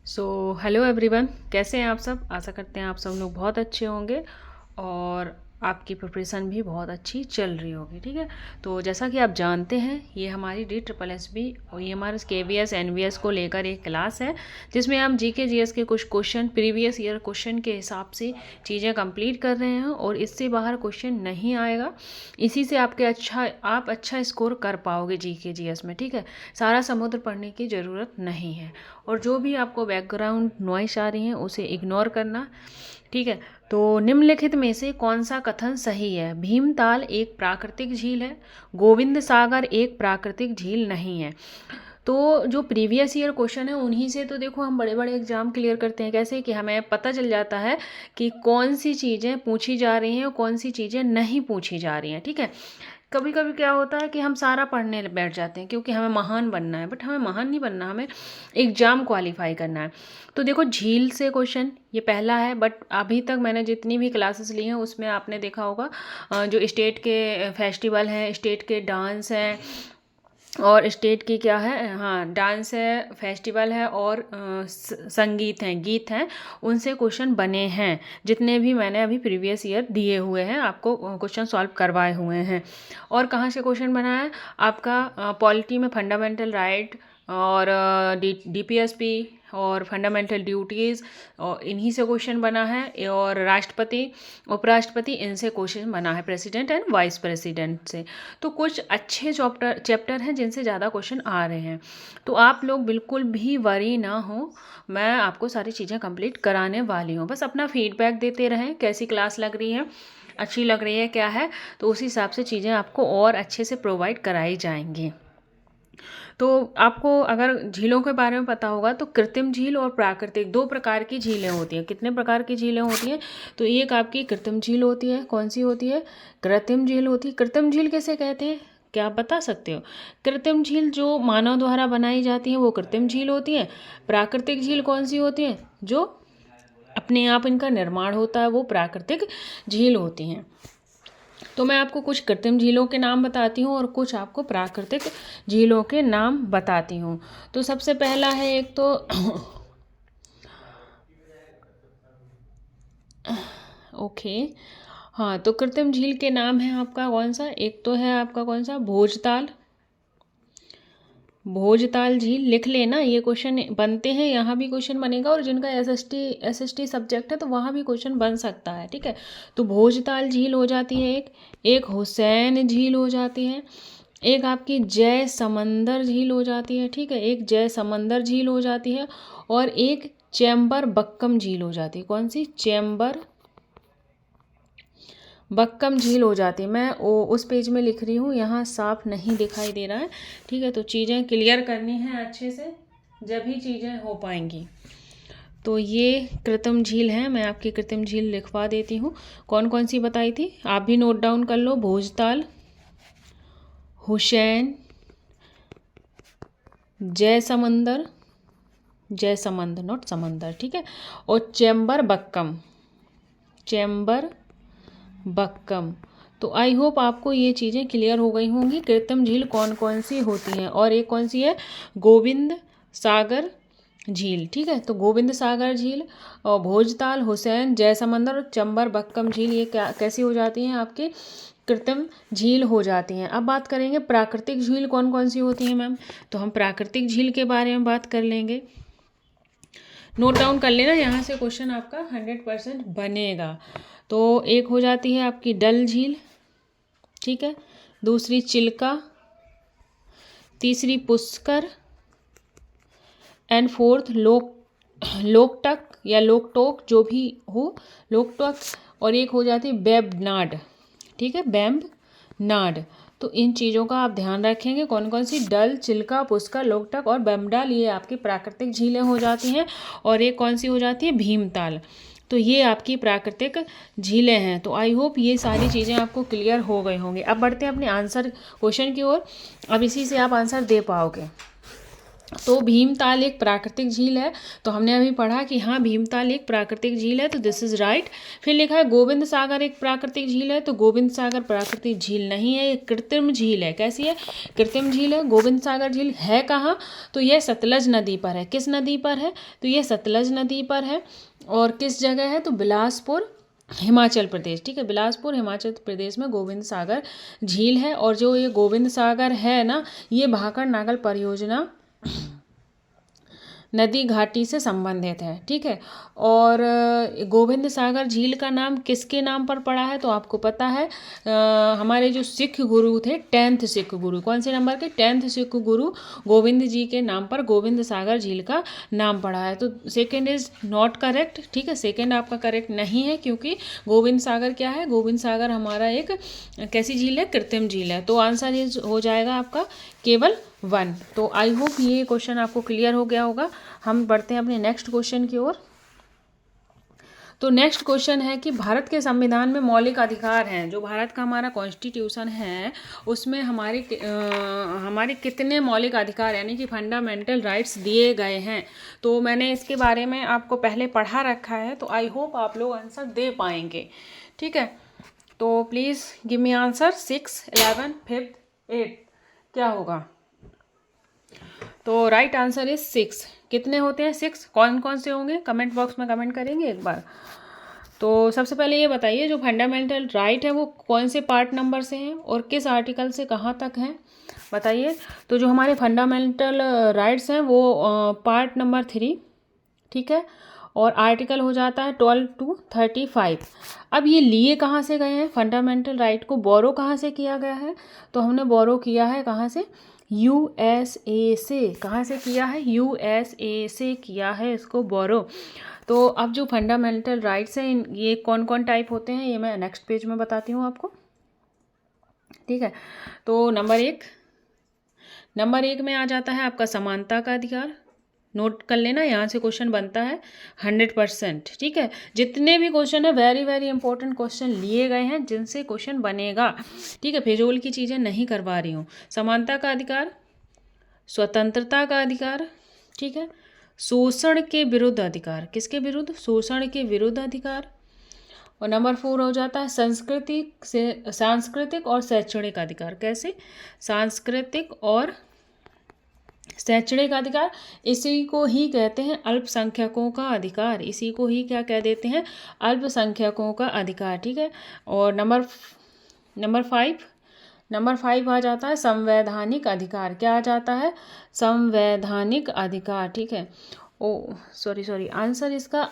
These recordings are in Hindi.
सो हेलो एवरीवन, कैसे हैं आप सब। आशा करते हैं आप सब लोग बहुत अच्छे होंगे और आपकी प्रिपरेशन भी बहुत अच्छी चल रही होगी। ठीक है, तो जैसा कि आप जानते हैं ये हमारी DSSB और ये हमारे KVS NVS को लेकर एक क्लास है जिसमें हम GK GS के कुछ क्वेश्चन प्रीवियस ईयर क्वेश्चन के हिसाब से चीज़ें कंप्लीट कर रहे हैं और इससे बाहर क्वेश्चन नहीं आएगा। इसी से आप अच्छा स्कोर कर पाओगे GK GS में। ठीक है, सारा समुद्र पढ़ने की ज़रूरत नहीं है और जो भी आपको बैकग्राउंड नॉइस आ रही है उसे इग्नोर करना। ठीक है, तो निम्नलिखित में से कौन सा कथन सही है। भीमताल एक प्राकृतिक झील है, गोविंद सागर एक प्राकृतिक झील नहीं है। तो जो प्रीवियस ईयर क्वेश्चन है उन्हीं से तो देखो हम बड़े बड़े एग्जाम क्लियर करते हैं। कैसे कि हमें पता चल जाता है कि कौन सी चीज़ें पूछी जा रही हैं और कौन सी चीज़ें नहीं पूछी जा रही हैं। ठीक है, कभी कभी क्या होता है कि हम सारा पढ़ने बैठ जाते हैं क्योंकि हमें महान बनना है, बट हमें महान नहीं बनना, हमें एग्ज़ाम क्वालिफाई करना है। तो देखो झील से क्वेश्चन ये पहला है, बट अभी तक मैंने जितनी भी क्लासेस ली हैं उसमें आपने देखा होगा जो स्टेट के फेस्टिवल हैं, स्टेट के डांस हैं और स्टेट की क्या है, हाँ डांस है, फेस्टिवल है और संगीत हैं, गीत हैं, उनसे क्वेश्चन बने हैं। जितने भी मैंने अभी प्रीवियस ईयर दिए हुए हैं आपको क्वेश्चन सॉल्व करवाए हुए हैं। और कहाँ से क्वेश्चन बना है आपका पॉलिटी में फंडामेंटल राइट और DPSP और फंडामेंटल ड्यूटीज़ और इन्हीं से क्वेश्चन बना है। और राष्ट्रपति उपराष्ट्रपति इनसे क्वेश्चन बना है, प्रेसिडेंट एंड वाइस प्रेसिडेंट से। तो कुछ अच्छे चैप्टर हैं जिनसे ज़्यादा क्वेश्चन आ रहे हैं। तो आप लोग बिल्कुल भी वरी ना हो, मैं आपको सारी चीज़ें कंप्लीट कराने वाली हूँ। बस अपना फीडबैक देते रहें, कैसी क्लास लग रही है, अच्छी लग रही है क्या है, तो उस हिसाब से चीज़ें आपको और अच्छे से प्रोवाइड कराई जाएंगी। तो आपको अगर झीलों के बारे में पता होगा तो कृत्रिम झील और प्राकृतिक दो प्रकार की झीलें होती हैं। कितने प्रकार की झीलें होती हैं, तो एक आपकी कृत्रिम झील होती है। कौन सी होती है, कृत्रिम झील होती है। कृत्रिम झील किसे कहते हैं, क्या आप बता सकते हो। कृत्रिम झील जो मानव द्वारा बनाई जाती हैं वो कृत्रिम झील होती हैं। प्राकृतिक झील कौन सी होती हैं, जो अपने आप इनका निर्माण होता है, वो प्राकृतिक झील होती हैं। तो मैं आपको कुछ कृत्रिम झीलों के नाम बताती हूँ और कुछ आपको प्राकृतिक झीलों के नाम बताती हूँ। तो सबसे पहला है एक तो ओके, हाँ, तो कृत्रिम झील के नाम है आपका कौन सा, एक तो है आपका कौन सा, भोजताल झील। लिख लेना, ये क्वेश्चन बनते हैं, यहाँ भी क्वेश्चन बनेगा और जिनका SST सब्जेक्ट है तो वहाँ भी क्वेश्चन बन सकता है। ठीक है, तो भोजताल झील हो जाती है एक हुसैन झील हो जाती है, एक आपकी जय समंदर झील हो जाती है। ठीक है, एक जय समंदर झील हो जाती है और एक चैम्बर बक्कम झील हो जाती है। कौन सी, चैम्बर बक्कम झील हो जाती है। मैं उस पेज में लिख रही हूँ, यहाँ साफ नहीं दिखाई दे रहा है। ठीक है, तो चीज़ें क्लियर करनी हैं अच्छे से, जब ही चीज़ें हो पाएंगी। तो ये कृत्रिम झील है, मैं आपकी कृत्रिम झील लिखवा देती हूँ। कौन कौन सी बताई थी, आप भी नोट डाउन कर लो। भोजताल, हुसैन, जय समंदर नॉट समंदर। ठीक है, और चैम्बर बक्कम। तो आई होप आपको ये चीज़ें क्लियर हो गई होंगी, कृत्रिम झील कौन कौन सी होती हैं। और एक कौन सी है, गोविंद सागर झील। ठीक है, तो गोविंद सागर झील और भोजताल, हुसैन, जय समंदर और चैम्बर बक्कम झील, ये कैसी हो जाती हैं, आपके कृत्रिम झील हो जाती हैं। अब बात करेंगे प्राकृतिक झील कौन कौन सी होती हैं मैम। तो हम प्राकृतिक झील के बारे में बात कर लेंगे। नोट डाउन कर लेना, यहाँ से क्वेश्चन आपका 100% बनेगा। तो एक हो जाती है आपकी डल झील, ठीक है, दूसरी चिल्का, तीसरी पुष्कर एंड फोर्थ लोकटक या लोकटोक, जो भी हो, लोकटक। और एक हो जाती है बेबनाड। ठीक है, बेम्बनाड। तो इन चीज़ों का आप ध्यान रखेंगे, कौन कौन सी, डल, चिल्का, पुष्कर, लोकटक और बेम्बडाल, ये आपकी प्राकृतिक झीलें हो जाती हैं। और एक कौन सी हो जाती है, भीमताल। तो ये आपकी प्राकृतिक झीलें हैं। तो आई होप ये सारी चीज़ें आपको क्लियर हो गई होंगी। अब बढ़ते हैं अपने आंसर क्वेश्चन की ओर। अब इसी से आप आंसर दे पाओगे। तो भीमताल एक प्राकृतिक झील है, तो हमने अभी पढ़ा कि हाँ भीमताल एक प्राकृतिक झील है, तो दिस इज राइट। फिर लिखा है गोविंद सागर एक प्राकृतिक झील है, तो गोविंद सागर प्राकृतिक झील नहीं है, ये कृत्रिम झील है। कैसी है? कृत्रिम झील है। गोविंद सागर झील है कहाँ? तो यह सतलज नदी पर है। किस नदी पर है? तो ये सतलज नदी पर है। और किस जगह है? तो बिलासपुर हिमाचल प्रदेश। ठीक है, बिलासपुर हिमाचल प्रदेश में गोविंद सागर झील है। और जो ये गोविंद सागर है ना, ये भाखड़ नागल परियोजना नदी घाटी से संबंधित है। ठीक है, और गोविंद सागर झील का नाम किसके नाम पर पड़ा है? तो आपको पता है हमारे जो सिख गुरु थे, 10th सिख गुरु, कौन से नंबर के? 10th सिख गुरु गोविंद जी के नाम पर गोविंद सागर झील का नाम पड़ा है। तो सेकेंड इज नॉट करेक्ट। ठीक है, सेकेंड आपका करेक्ट नहीं है, क्योंकि गोविंद सागर क्या है? गोविंद सागर हमारा एक कैसी झील है? कृत्रिम झील है। तो आंसर इज हो जाएगा आपका केवल 1। तो आई होप ये क्वेश्चन आपको क्लियर हो गया होगा। हम बढ़ते हैं अपने नेक्स्ट क्वेश्चन की ओर। तो नेक्स्ट क्वेश्चन है कि भारत के संविधान में मौलिक अधिकार हैं। जो भारत का हमारा कॉन्स्टिट्यूशन है उसमें हमारे कितने मौलिक अधिकार यानी कि फंडामेंटल राइट्स दिए गए हैं? तो मैंने इसके बारे में आपको पहले पढ़ा रखा है, तो आई होप आप लोग आंसर दे पाएंगे। ठीक है, तो प्लीज़ गिव मी आंसर। 6, 11, 5, 8 क्या होगा? तो राइट आंसर इज 6। कितने होते हैं? 6। कौन कौन से होंगे? कमेंट बॉक्स में कमेंट करेंगे एक बार। तो सबसे पहले ये बताइए, जो फंडामेंटल राइट है वो कौन से पार्ट नंबर से हैं और किस आर्टिकल से कहाँ तक हैं? बताइए। तो जो हमारे फंडामेंटल राइट्स हैं वो पार्ट नंबर 3, ठीक है, और आर्टिकल हो जाता है 12 to 35। अब ये लिए कहाँ से गए हैं? फंडामेंटल राइट को बोरो कहाँ से किया गया है? तो हमने बोरो किया है कहाँ से? USA से। कहाँ से किया है? USA से किया है इसको बोरो। तो अब जो फंडामेंटल राइट्स हैं ये कौन कौन टाइप होते हैं ये मैं नेक्स्ट पेज में बताती हूँ आपको। ठीक है, तो नंबर एक में आ जाता है आपका समानता का अधिकार। नोट कर लेना, यहाँ से क्वेश्चन बनता है 100%। ठीक है, जितने भी क्वेश्चन है वेरी वेरी इंपॉर्टेंट क्वेश्चन लिए गए हैं जिनसे क्वेश्चन बनेगा। ठीक है, फिजूल की चीज़ें नहीं करवा रही हूँ। समानता का अधिकार, स्वतंत्रता का अधिकार, ठीक है, शोषण के विरुद्ध अधिकार। किसके विरुद्ध? शोषण के विरुद्ध अधिकार। और नंबर 4 हो जाता है सांस्कृतिक और शैक्षणिक अधिकार। कैसे? सांस्कृतिक और शैक्षणिक अधिकार। इसी को ही कहते हैं अल्पसंख्यकों का अधिकार। इसी को ही क्या कह देते हैं? अल्पसंख्यकों का अधिकार। ठीक है, और नंबर 5 आ जाता है संवैधानिक अधिकार। क्या आ जाता है? संवैधानिक अधिकार। ठीक है, ओ सॉरी आंसर इसका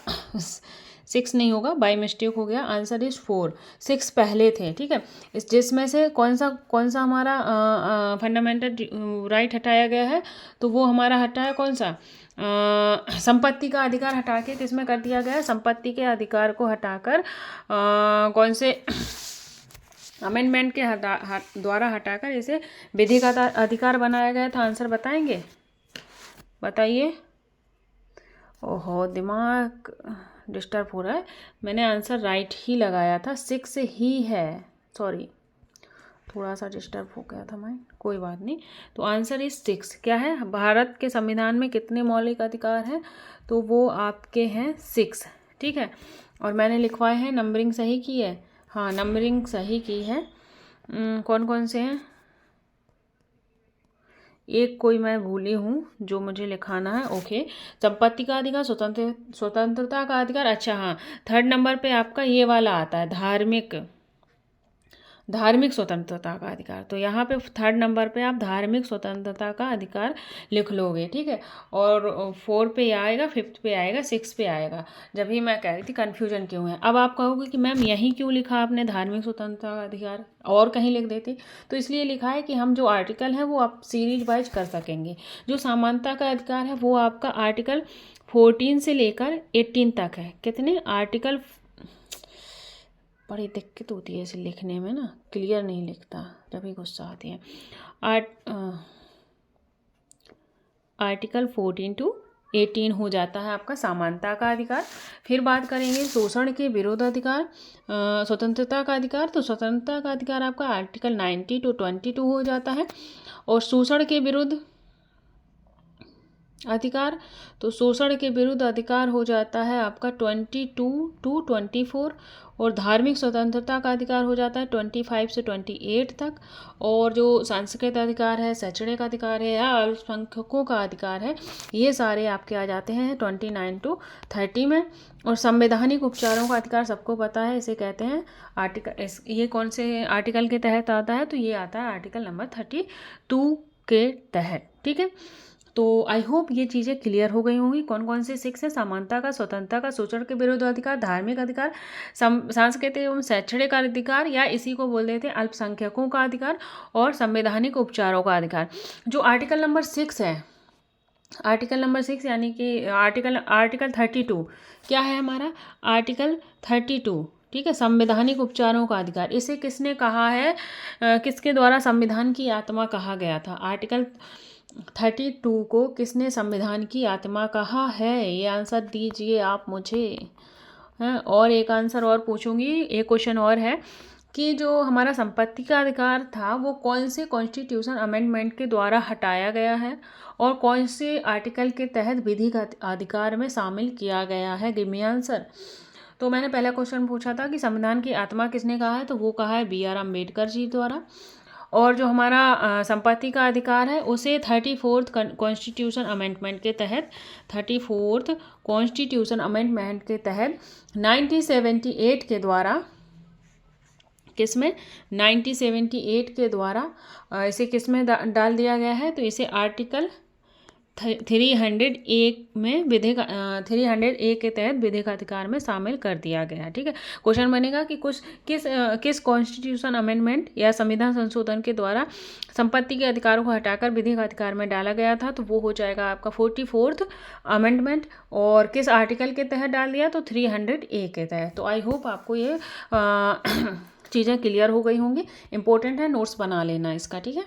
6 नहीं होगा, बाय मिस्टेक हो गया। Answer is 4। 6 पहले थे। ठीक है, जिसमें से कौन सा हमारा फंडामेंटल राइट हटाया गया है? तो वो हमारा हटा है कौन सा? संपत्ति का अधिकार हटा के किसमें कर दिया गया? संपत्ति के अधिकार को हटाकर कौन से अमेंडमेंट के द्वारा हटाकर इसे विधि का अधिकार बनाया गया था। आंसर बताएंगे? बताइए। ओहो, दिमाग डिस्टर्ब हो रहा है। मैंने आंसर राइट ही लगाया था, 6 ही है। सॉरी, थोड़ा सा डिस्टर्ब हो गया था मैं, कोई बात नहीं। तो आंसर इज 6। क्या है? भारत के संविधान में कितने मौलिक अधिकार हैं? तो वो आपके हैं 6। ठीक है, और मैंने लिखवाए हैं, नंबरिंग सही की है। हाँ, नंबरिंग सही की है। कौन कौन से हैं? एक कोई मैं भूली हूँ जो मुझे लिखाना है। ओके, संपत्ति का अधिकार, स्वतंत्रता का अधिकार। अच्छा हाँ, 3rd नंबर पे आपका ये वाला आता है धार्मिक स्वतंत्रता का अधिकार। तो यहाँ पे 3rd नंबर पे आप धार्मिक स्वतंत्रता का अधिकार लिख लोगे। ठीक है, और 4 पे आएगा, 5th पे आएगा, 6 पे आएगा। जब ही मैं कह रही थी कन्फ्यूजन क्यों है। अब आप कहोगे कि मैम यहीं क्यों लिखा आपने धार्मिक स्वतंत्रता का अधिकार, और कहीं लिख देती? तो इसलिए लिखा है कि हम जो आर्टिकल है वो आप सीरीज वाइज कर सकेंगे। जो समानता का अधिकार है वो आपका आर्टिकल 14 से लेकर 18 तक है। कितने आर्टिकल? बड़ी दिक्कत होती है इसे लिखने में ना, क्लियर नहीं लिखता, जब भी गुस्सा आती है। आर्टिकल 14 to 18 हो जाता है आपका समानता का अधिकार। फिर बात करेंगे शोषण के विरोध अधिकार, स्वतंत्रता का अधिकार। तो स्वतंत्रता का अधिकार आपका आर्टिकल 90 to 22 हो जाता है। और शोषण के विरुद्ध अधिकार, तो शोषण के विरुद्ध अधिकार हो जाता है आपका 22 to 24, और धार्मिक स्वतंत्रता का अधिकार हो जाता है 25 से 28 तक, और जो सांस्कृतिक अधिकार है, शैक्षणिक अधिकार है या अल्पसंख्यकों का अधिकार है, ये सारे आपके आ जाते हैं 29 to 30 में। और संवैधानिक उपचारों का अधिकार सबको पता है, इसे कहते हैं आर्टिकल, ये कौन से आर्टिकल के तहत आता है, तो ये आता है आर्टिकल नंबर 32 के तहत। ठीक है, तो आई होप ये चीज़ें क्लियर हो गई होंगी। कौन कौन से 6 है? समानता का, स्वतंत्रता का, शोषण के विरुद्ध अधिकार, धार्मिक अधिकार, सांस्कृतिक एवं शैक्षणिक अधिकार, या इसी को बोल देते हैं अल्पसंख्यकों का अधिकार, और संवैधानिक उपचारों का अधिकार। जो आर्टिकल नंबर 6 है, आर्टिकल नंबर 6 यानी कि आर्टिकल 32 क्या है हमारा? आर्टिकल 32, ठीक है, संवैधानिक उपचारों का अधिकार। इसे किसने कहा है, किसके द्वारा संविधान की आत्मा कहा गया था? आर्टिकल 32 को किसने संविधान की आत्मा कहा है? ये आंसर दीजिए आप मुझे। हैं, और एक आंसर और पूछूंगी, एक क्वेश्चन और है कि जो हमारा संपत्ति का अधिकार था वो कौन से कॉन्स्टिट्यूशन अमेंडमेंट के द्वारा हटाया गया है, और कौन से आर्टिकल के तहत विधिक अधिकार में शामिल किया गया है? Give me answer. तो मैंने पहला क्वेश्चन पूछा था कि संविधान की आत्मा किसने कहा है, तो वो कहा है BR अम्बेडकर जी द्वारा। और जो हमारा संपत्ति का अधिकार है उसे 34th कॉन्स्टिट्यूशन अमेंडमेंट के तहत 34th कॉन्स्टिट्यूशन अमेंडमेंट के तहत 1978 के द्वारा, किसमें? 1978 के द्वारा इसे किसमें डाल दिया गया है? तो इसे आर्टिकल 300A में विधिक 300A के तहत विधिक अधिकार में शामिल कर दिया गया है। ठीक है, क्वेश्चन बनेगा कि किस कॉन्स्टिट्यूशन अमेंडमेंट या संविधान संशोधन के द्वारा संपत्ति के अधिकारों को हटाकर विधिक अधिकार में डाला गया था, तो वो हो जाएगा आपका 44th अमेंडमेंट। और किस आर्टिकल के तहत डाल दिया? तो 300A के तहत। तो आई होप आपको ये चीज़ें क्लियर हो गई होंगी। इंपॉर्टेंट है, नोट्स बना लेना इसका। ठीक है,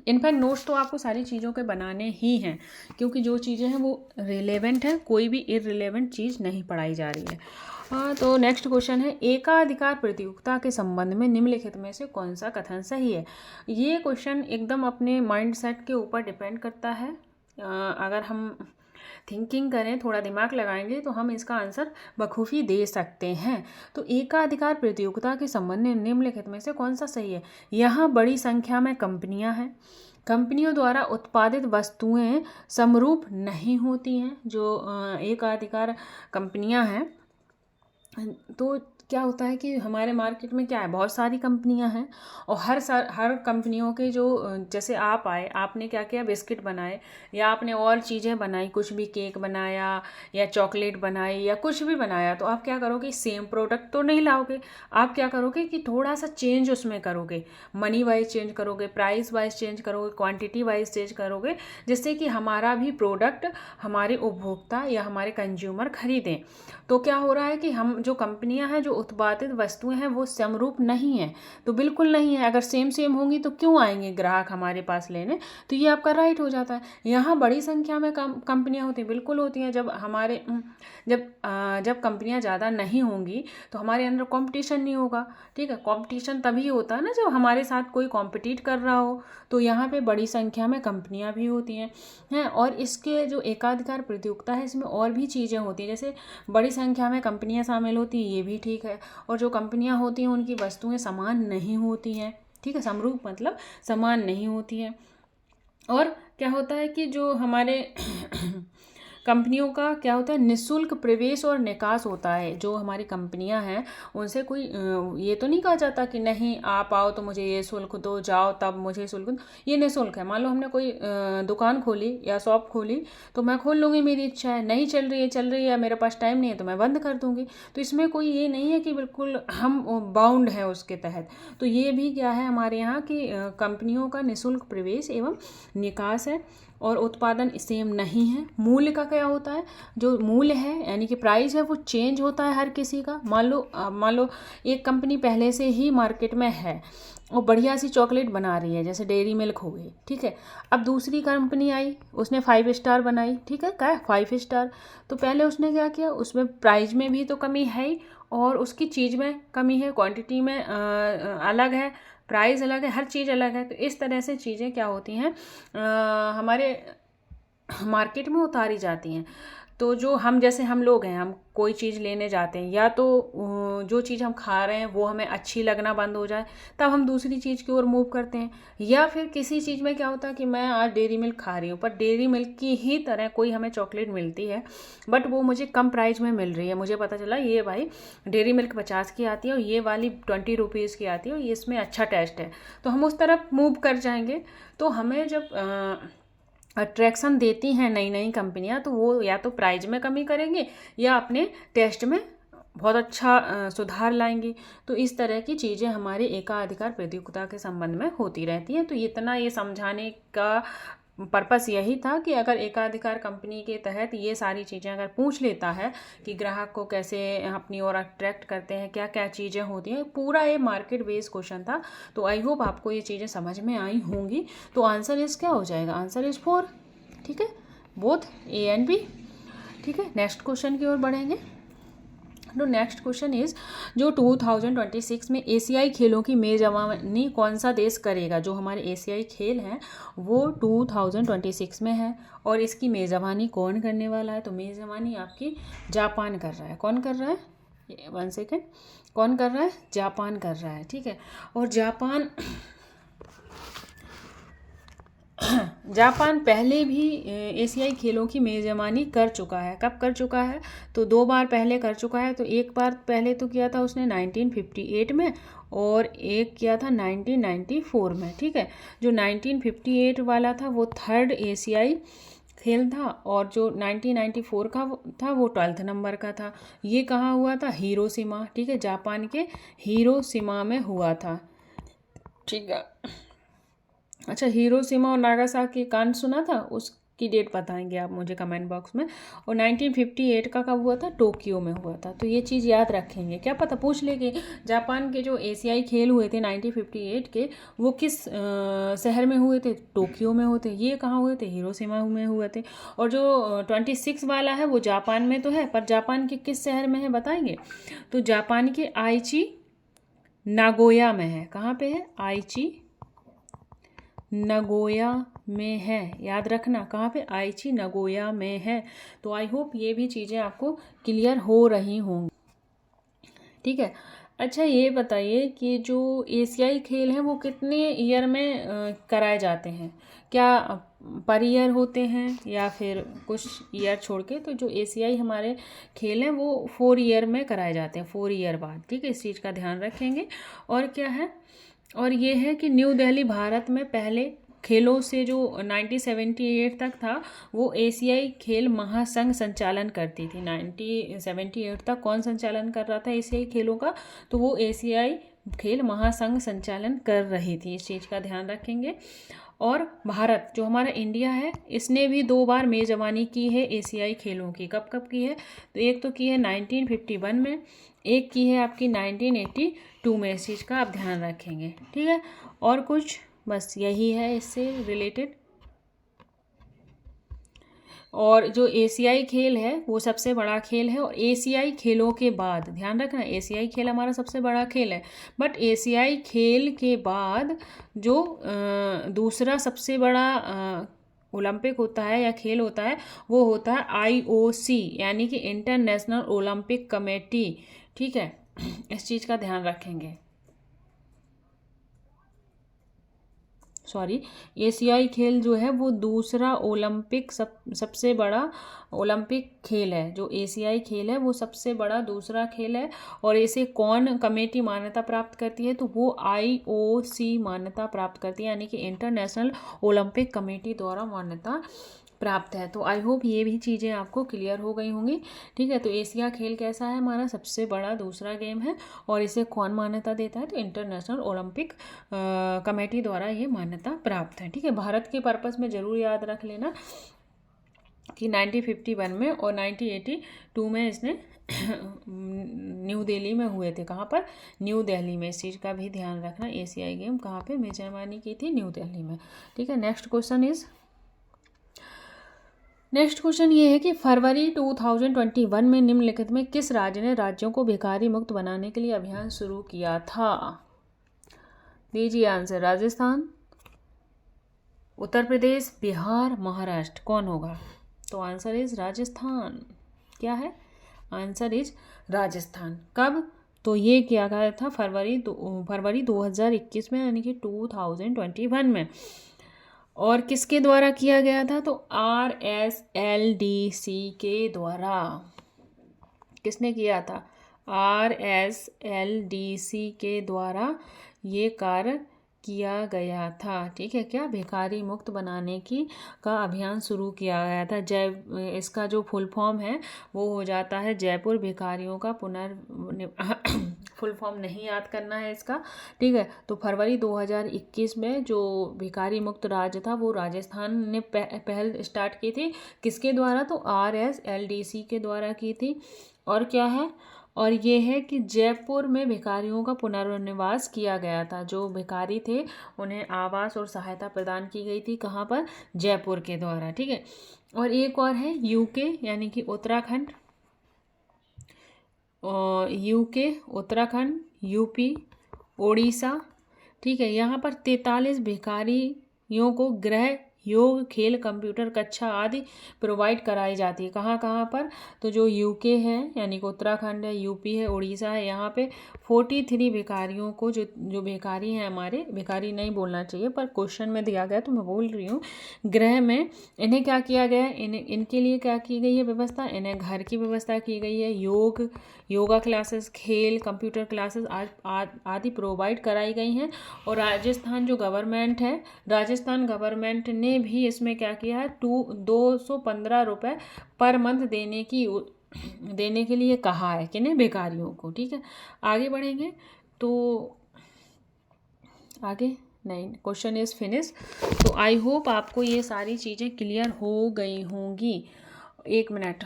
इनफैक्ट नोट्स तो आपको सारी चीज़ों के बनाने ही हैं, क्योंकि जो चीज़ें हैं वो रिलेवेंट हैं, कोई भी इररिलेवेंट चीज़ नहीं पढ़ाई जा रही है। हाँ, तो नेक्स्ट क्वेश्चन है, एकाधिकार प्रतियोगिता के संबंध में निम्नलिखित में से कौन सा कथन सही है? ये क्वेश्चन एकदम अपने माइंड सेट के ऊपर डिपेंड करता है। अगर हम थिंकिंग करें, थोड़ा दिमाग लगाएंगे, तो हम इसका आंसर बखूबी दे सकते हैं। तो एकाधिकार प्रतियोगिता के संबंध में निम्नलिखित में से कौन सा सही है? यहाँ बड़ी संख्या में कंपनियां हैं, कंपनियों द्वारा उत्पादित वस्तुएं समरूप नहीं होती हैं। जो एकाधिकार कंपनियां हैं, तो क्या होता है कि हमारे मार्केट में क्या है, बहुत सारी कंपनियां हैं, और हर कंपनियों के जो, जैसे आप आए, आपने क्या किया, बिस्किट बनाए, या आपने और चीज़ें बनाई, कुछ भी केक बनाया या चॉकलेट बनाई या कुछ भी बनाया, तो आप क्या करोगे, सेम प्रोडक्ट तो नहीं लाओगे। आप क्या करोगे कि थोड़ा सा चेंज उसमें करोगे, मनी वाइज चेंज करोगे, प्राइस वाइज चेंज करोगे, क्वांटिटी वाइज चेंज करोगे, जिससे कि हमारा भी प्रोडक्ट हमारे उपभोक्ता या हमारे कंज्यूमर खरीदें। तो क्या हो रहा है कि हम जो कंपनियां हैं, जो उत्पादित वस्तुएं हैं, वो समरूप नहीं है, तो बिल्कुल नहीं है। अगर सेम होंगी तो क्यों आएंगे ग्राहक हमारे पास लेने? तो ये आपका राइट हो जाता है। यहाँ बड़ी संख्या में कंपनियां होती हैं, बिल्कुल होती हैं। जब कंपनियां ज़्यादा नहीं होंगी तो हमारे अंदर कंपटीशन नहीं होगा। ठीक है, कंपटीशन तभी होता है ना जब हमारे साथ कोई कॉम्पिटिट कर रहा हो। तो यहाँ पे बड़ी संख्या में कंपनियां भी होती हैं। और इसके जो एकाधिकार प्रतियोगिता है, इसमें और भी चीज़ें होती हैं, जैसे बड़ी संख्या में कंपनियां शामिल होती हैं, ये भी ठीक है। और जो कंपनियां होती हैं उनकी वस्तुएं समान नहीं होती हैं। ठीक है, समरूप मतलब समान नहीं होती हैं। और क्या होता है कि जो हमारे कंपनियों का क्या होता है, निःशुल्क प्रवेश और निकास होता है। जो हमारी कंपनियां हैं उनसे कोई ये तो नहीं कहा जाता कि नहीं आप आओ तो मुझे ये शुल्क दो, जाओ तब मुझे शुल्क दो। ये निःशुल्क है। मान लो हमने कोई दुकान खोली या शॉप खोली, तो मैं खोल लूँगी, मेरी इच्छा है, नहीं चल रही है, मेरे पास टाइम नहीं है तो मैं बंद कर दूँगी। तो इसमें कोई ये नहीं है कि बिल्कुल हम बाउंड हैं उसके तहत। तो ये भी क्या है हमारे यहाँ की कंपनियों का निःशुल्क प्रवेश एवं निकास है। और उत्पादन सेम नहीं है। मूल्य का क्या होता है, जो मूल्य है यानी कि प्राइस है वो चेंज होता है हर किसी का। मान लो एक कंपनी पहले से ही मार्केट में है और बढ़िया सी चॉकलेट बना रही है, जैसे डेयरी मिल्क हो गई, ठीक है। अब दूसरी कंपनी आई, उसने 5 स्टार बनाई, ठीक है, क्या है 5 स्टार। तो पहले उसने क्या किया, उसमें प्राइस में भी तो कमी है ही और उसकी चीज़ में कमी है, क्वांटिटी में अलग है, प्राइस अलग है, हर चीज़ अलग है। तो इस तरह से चीज़ें क्या होती हैं हमारे मार्केट में उतारी जाती हैं। तो जो हम जैसे हम लोग हैं, हम कोई चीज़ लेने जाते हैं, या तो जो चीज़ हम खा रहे हैं वो हमें अच्छी लगना बंद हो जाए तब हम दूसरी चीज़ की ओर मूव करते हैं। या फिर किसी चीज़ में क्या होता है कि मैं आज डेयरी मिल्क खा रही हूँ, पर डेयरी मिल्क की ही तरह कोई हमें चॉकलेट मिलती है, बट वो मुझे कम प्राइस में मिल रही है। मुझे पता चला ये भाई डेयरी मिल्क 50 की आती है और ये वाली 20 रुपीज़ की आती है और ये इसमें अच्छा टेस्ट है, तो हम उस तरफ मूव कर जाएंगे। तो हमें जब अट्रैक्शन देती हैं नई नई कंपनियां, तो वो या तो प्राइस में कमी करेंगे या अपने टेस्ट में बहुत अच्छा सुधार लाएंगी। तो इस तरह की चीज़ें हमारे एकाधिकार प्रतियोगिता के संबंध में होती रहती हैं। तो इतना ये समझाने का पर्पस यही था कि अगर एकाधिकार कंपनी के तहत ये सारी चीज़ें अगर पूछ लेता है कि ग्राहक को कैसे अपनी ओर अट्रैक्ट करते हैं, क्या क्या चीज़ें होती हैं, पूरा ये मार्केट बेस्ड क्वेश्चन था। तो आई होप आपको ये चीज़ें समझ में आई होंगी। तो आंसर इज़ क्या हो जाएगा? Answer is 4। ठीक है, बोथ ए एंड बी। ठीक है, नेक्स्ट क्वेश्चन की ओर बढ़ेंगे। तो नेक्स्ट क्वेश्चन इज, जो 2026 में एशियाई खेलों की मेजबानी कौन सा देश करेगा? जो हमारे एशियाई खेल हैं वो 2026 में है और इसकी मेजबानी कौन करने वाला है? तो मेजबानी आपकी जापान कर रहा है। कौन कर रहा है? 1 सेकेंड, कौन कर रहा है? जापान कर रहा है। ठीक है, और जापान पहले भी एशियाई खेलों की मेजबानी कर चुका है। कब कर चुका है? तो 2 बार पहले कर चुका है। तो एक बार पहले तो किया था उसने 1958 में और एक किया था 1994 में। ठीक है, जो 1958 वाला था वो 3rd एशियाई खेल था और जो 1994 का था वो 12th नंबर का था। ये कहाँ हुआ था? हिरोशिमा। ठीक है, जापान के हिरोशिमा में हुआ था। ठीक है, अच्छा, हिरोशिमा और नागासाकी कांड सुना था? उसकी डेट बताएंगे आप मुझे कमेंट बॉक्स में। और 1958 का कब हुआ था? टोक्यो में हुआ था। तो ये चीज़ याद रखेंगे, क्या पता पूछ ले कि जापान के जो एशियाई खेल हुए थे 1958 के, वो किस शहर में हुए थे? टोक्यो में हुए थे। ये कहाँ हुए थे? हिरोशिमा में हुए थे। और जो 26 वाला है वो जापान में तो है, पर जापान के किस शहर में है बताएंगे? तो जापान के आइची नागोया में है। कहाँ पे है? आइची नगोया में है। याद रखना, कहाँ पे? आइची नगोया में है। तो आई होप ये भी चीज़ें आपको क्लियर हो रही होंगी। ठीक है, अच्छा ये बताइए कि जो एशियाई खेल हैं वो कितने ईयर में कराए जाते हैं? क्या पर ईयर होते हैं या फिर कुछ ईयर छोड़ के? तो जो एशियाई हमारे खेल हैं वो 4 ईयर में कराए जाते हैं, 4 ईयर बाद। ठीक है, इस चीज़ का ध्यान रखेंगे। और क्या है? और ये है कि न्यू दिल्ली भारत में पहले खेलों से जो 1978 तक था वो एशियाई खेल महासंघ संचालन करती थी। 1978 तक कौन संचालन कर रहा था एशियाई खेलों का? तो वो एशियाई खेल महासंघ संचालन कर रही थी। इस चीज़ का ध्यान रखेंगे। और भारत जो हमारा इंडिया है, इसने भी 2 बार मेजबानी की है एशियाई खेलों की। कब कब की है? तो एक तो की है 1951 में, एक की है आपकी 1982 में। इस चीज़ का आप ध्यान रखेंगे। ठीक है, और कुछ? बस यही है इससे रिलेटेड। और जो एशियाई खेल है वो सबसे बड़ा खेल है। और एशियाई खेलों के बाद, ध्यान रखना, एशियाई खेल हमारा सबसे बड़ा खेल है, बट एशियाई खेल के बाद जो दूसरा सबसे बड़ा ओलंपिक होता है या खेल होता है वो होता है IOC, यानी कि इंटरनेशनल ओलंपिक कमेटी। ठीक है, इस चीज़ का ध्यान रखेंगे। सॉरी, एशियाई खेल जो है वो दूसरा ओलंपिक सबसे बड़ा ओलंपिक खेल है। जो एशियाई खेल है वो सबसे बड़ा दूसरा खेल है। और इसे कौन कमेटी मान्यता प्राप्त करती है? तो वो IOC मान्यता प्राप्त करती है, यानी कि इंटरनेशनल ओलंपिक कमेटी द्वारा मान्यता प्राप्त है। तो आई होप ये भी चीज़ें आपको क्लियर हो गई होंगी। ठीक है, तो एशिया खेल कैसा है? हमारा सबसे बड़ा दूसरा गेम है और इसे कौन मान्यता देता है? तो इंटरनेशनल ओलंपिक कमेटी द्वारा ये मान्यता प्राप्त है। ठीक है, भारत के पर्पस में ज़रूर याद रख लेना कि 1951 में और 1982 में इसने न्यू दिल्ली में हुए थे। कहाँ पर? न्यू दिल्ली में। इस चीज़ का भी ध्यान रखना। एशियाई गेम कहाँ पे मेजबानी की थी? न्यू दिल्ली में। ठीक है, नेक्स्ट क्वेश्चन ये है कि फरवरी 2021 में निम्नलिखित में किस राज्य ने राज्यों को भिखारी मुक्त बनाने के लिए अभियान शुरू किया था? दीजिए आंसर। राजस्थान, उत्तर प्रदेश, बिहार, महाराष्ट्र, कौन होगा? तो आंसर इज राजस्थान। क्या है? Answer is Rajasthan. कब? तो ये किया गया था फरवरी 2021 में, यानी कि 2021 में। और किसके द्वारा किया गया था? तो RSLDC के द्वारा। किसने किया था? RSLDC के द्वारा ये कार्य किया गया था। ठीक है, क्या भिखारी मुक्त बनाने का अभियान शुरू किया गया था। इसका जो फुल फॉर्म है वो हो जाता है जयपुर भिखारियों का फुल फॉर्म नहीं याद करना है इसका। ठीक है, तो फरवरी 2021 में जो भिखारी मुक्त राज्य था वो राजस्थान ने पहल स्टार्ट की थी। किसके द्वारा? तो RSLDC के द्वारा की थी। और क्या है? और ये है कि जयपुर में भिखारियों का पुनर्निवास किया गया था। जो भिखारी थे उन्हें आवास और सहायता प्रदान की गई थी। कहाँ पर? जयपुर के द्वारा। ठीक है, और एक और है UK, यानी कि उत्तराखंड, UK, उत्तराखंड, UP, उड़ीसा। ठीक है, यहाँ पर 43 भिखारियों को गृह, योग, खेल, कंप्यूटर कक्षा आदि प्रोवाइड कराई जाती है। कहाँ कहाँ पर? तो जो UK है, यानी कि उत्तराखंड है, UP है, उड़ीसा है, यहाँ पे 43 भिखारियों को, जो भिखारी हैं हमारे, भिखारी नहीं बोलना चाहिए पर क्वेश्चन में दिया गया तो मैं बोल रही हूँ, गृह में इन्हें क्या किया गया है? इनके लिए क्या की गई है व्यवस्था? इन्हें घर की व्यवस्था की गई है। योगा क्लासेस, खेल, कंप्यूटर क्लासेस आदि प्रोवाइड कराई गई हैं। और राजस्थान गवर्नमेंट ने भी इसमें क्या किया है? 215 रुपये पर मंथ देने के लिए कहा है किन्हें? भिखारियों को। ठीक है, आगे बढ़ेंगे तो आगे नहीं, क्वेश्चन इज फिनिश। तो आई होप आपको ये सारी चीज़ें क्लियर हो गई होंगी। 1 मिनट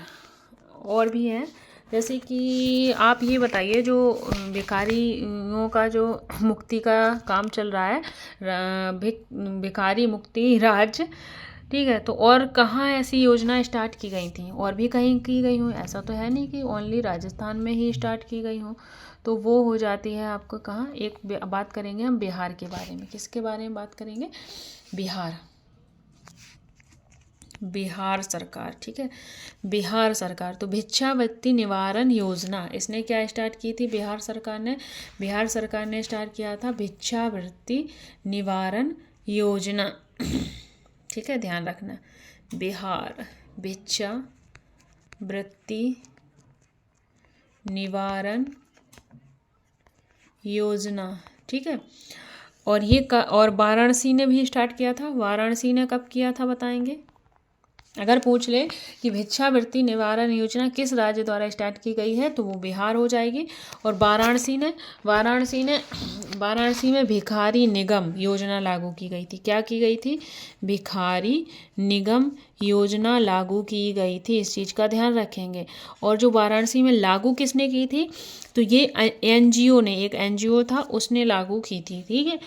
और भी है, जैसे कि आप ये बताइए, जो भिखारियों का जो मुक्ति का काम चल रहा है, भिखारी मुक्ति राज्य, ठीक है, तो और कहाँ ऐसी योजना स्टार्ट की गई थी? और भी कहीं की गई हो? ऐसा तो है नहीं कि ओनली राजस्थान में ही स्टार्ट की गई हो। तो वो हो जाती है आपको कहाँ? एक बात करेंगे हम बिहार के बारे में। किसके बारे में बात करेंगे? बिहार सरकार। ठीक है, बिहार सरकार। तो भिक्षावृत्ति निवारण योजना, इसने क्या स्टार्ट की थी? बिहार सरकार ने स्टार्ट किया था भिक्षावृत्ति निवारण योजना। ठीक है, ध्यान रखना, बिहार भिक्षावृत्ति निवारण योजना। ठीक है, और और वाराणसी ने भी स्टार्ट किया था। वाराणसी ने कब किया था बताएंगे? अगर पूछ ले कि भिक्षावृत्ति निवारण योजना किस राज्य द्वारा स्टार्ट की गई है, तो वो बिहार हो जाएगी। और वाराणसी में भिखारी निगम योजना लागू की गई थी। क्या की गई थी? भिखारी निगम योजना लागू की गई थी। इस चीज़ का ध्यान रखेंगे। और जो वाराणसी में लागू किसने की थी? तो ये NGO ने, एक NGO था उसने लागू की थी। ठीक है,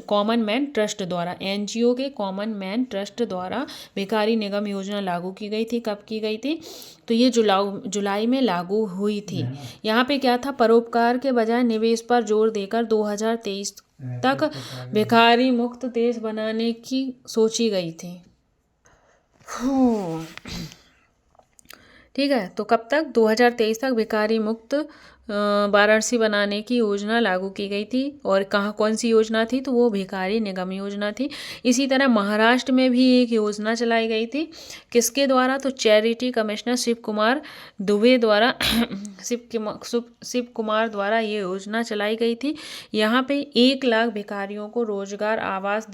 कॉमन मैन ट्रस्ट द्वारा, NGO के कॉमन मैन ट्रस्ट द्वारा भिखारी निगम योजना लागू की गई थी। कब की गई थी? तो ये जुलाई में लागू हुई थी। यहाँ पे क्या था? परोपकार के बजाय निवेश पर जोर देकर 2023 तक भिखारी मुक्त देश बनाने की सोची गई थी। ठीक है, तो कब तक? 2023 तक भिखारी मुक्त वाराणसी बनाने की योजना लागू की गई थी। और कौन सी योजना थी? तो वो भिखारी निगम योजना थी। इसी तरह महाराष्ट्र में भी एक योजना चलाई गई थी। किसके द्वारा? तो चैरिटी कमिश्नर शिव कुमार दुबे द्वारा शिव कुमार द्वारा ये योजना चलाई गई थी। यहाँ पे 1 लाख भिखारियों को रोजगार आवास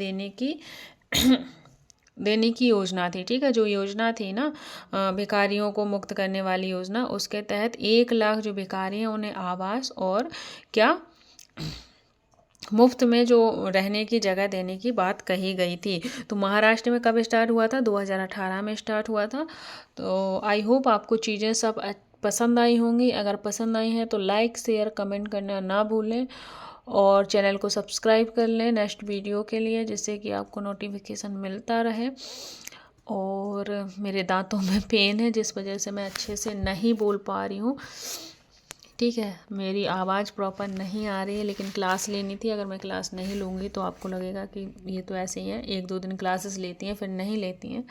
देने की योजना थी। ठीक है, जो योजना थी ना भिखारियों को मुक्त करने वाली योजना, उसके तहत 1 लाख जो भिखारी हैं उन्हें आवास और क्या मुफ्त में जो रहने की जगह देने की बात कही गई थी। तो महाराष्ट्र में कब स्टार्ट हुआ था? 2018 में स्टार्ट हुआ था। तो आई होप आपको चीज़ें सब पसंद आई होंगी। अगर पसंद आई हैं तो लाइक, शेयर, कमेंट करना ना भूलें और चैनल को सब्सक्राइब कर लें नेक्स्ट वीडियो के लिए, जिससे कि आपको नोटिफिकेशन मिलता रहे। और मेरे दांतों में पेन है जिस वजह से मैं अच्छे से नहीं बोल पा रही हूँ। ठीक है। मेरी आवाज़ प्रॉपर नहीं आ रही है, लेकिन क्लास लेनी थी। अगर मैं क्लास नहीं लूँगी तो आपको लगेगा कि ये तो ऐसे ही है, 1-2 दिन क्लासेस लेती हैं फिर नहीं लेती हैं,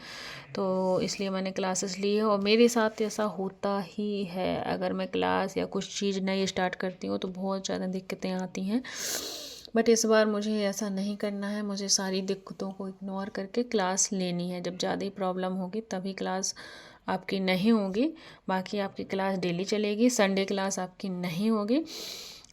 तो इसलिए मैंने क्लासेस ली है। और मेरे साथ ऐसा होता ही है, अगर मैं क्लास या कुछ चीज़ नई स्टार्ट करती हूँ तो बहुत ज़्यादा दिक्कतें आती हैं। बट इस बार मुझे ऐसा नहीं करना है, मुझे सारी दिक्कतों को इग्नोर करके क्लास लेनी है। जब ज़्यादा ही प्रॉब्लम होगी तभी क्लास आपकी नहीं होगी, बाकी आपकी क्लास डेली चलेगी। संडे क्लास आपकी नहीं होगी।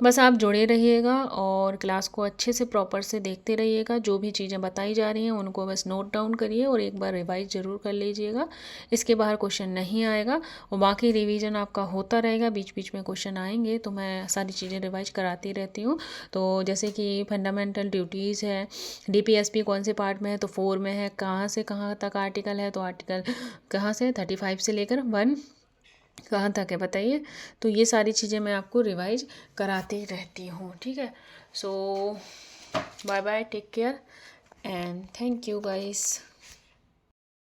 बस आप जुड़े रहिएगा और क्लास को अच्छे से प्रॉपर से देखते रहिएगा। जो भी चीज़ें बताई जा रही हैं उनको बस नोट डाउन करिए और एक बार रिवाइज ज़रूर कर लीजिएगा। इसके बाहर क्वेश्चन नहीं आएगा और बाकी रिवीजन आपका होता रहेगा। बीच बीच में क्वेश्चन आएंगे तो मैं सारी चीज़ें रिवाइज कराती रहती हूँ। तो जैसे कि फंडामेंटल ड्यूटीज़ है, DPSP कौन से पार्ट में है, तो 4 में है। कहाँ से कहाँ तक आर्टिकल है, तो आर्टिकल कहाँ से 35 से लेकर 1 कहाँ तक है बताइए। तो ये सारी चीज़ें मैं आपको रिवाइज कराती रहती हूँ, ठीक है। So bye bye, take care and thank you guys.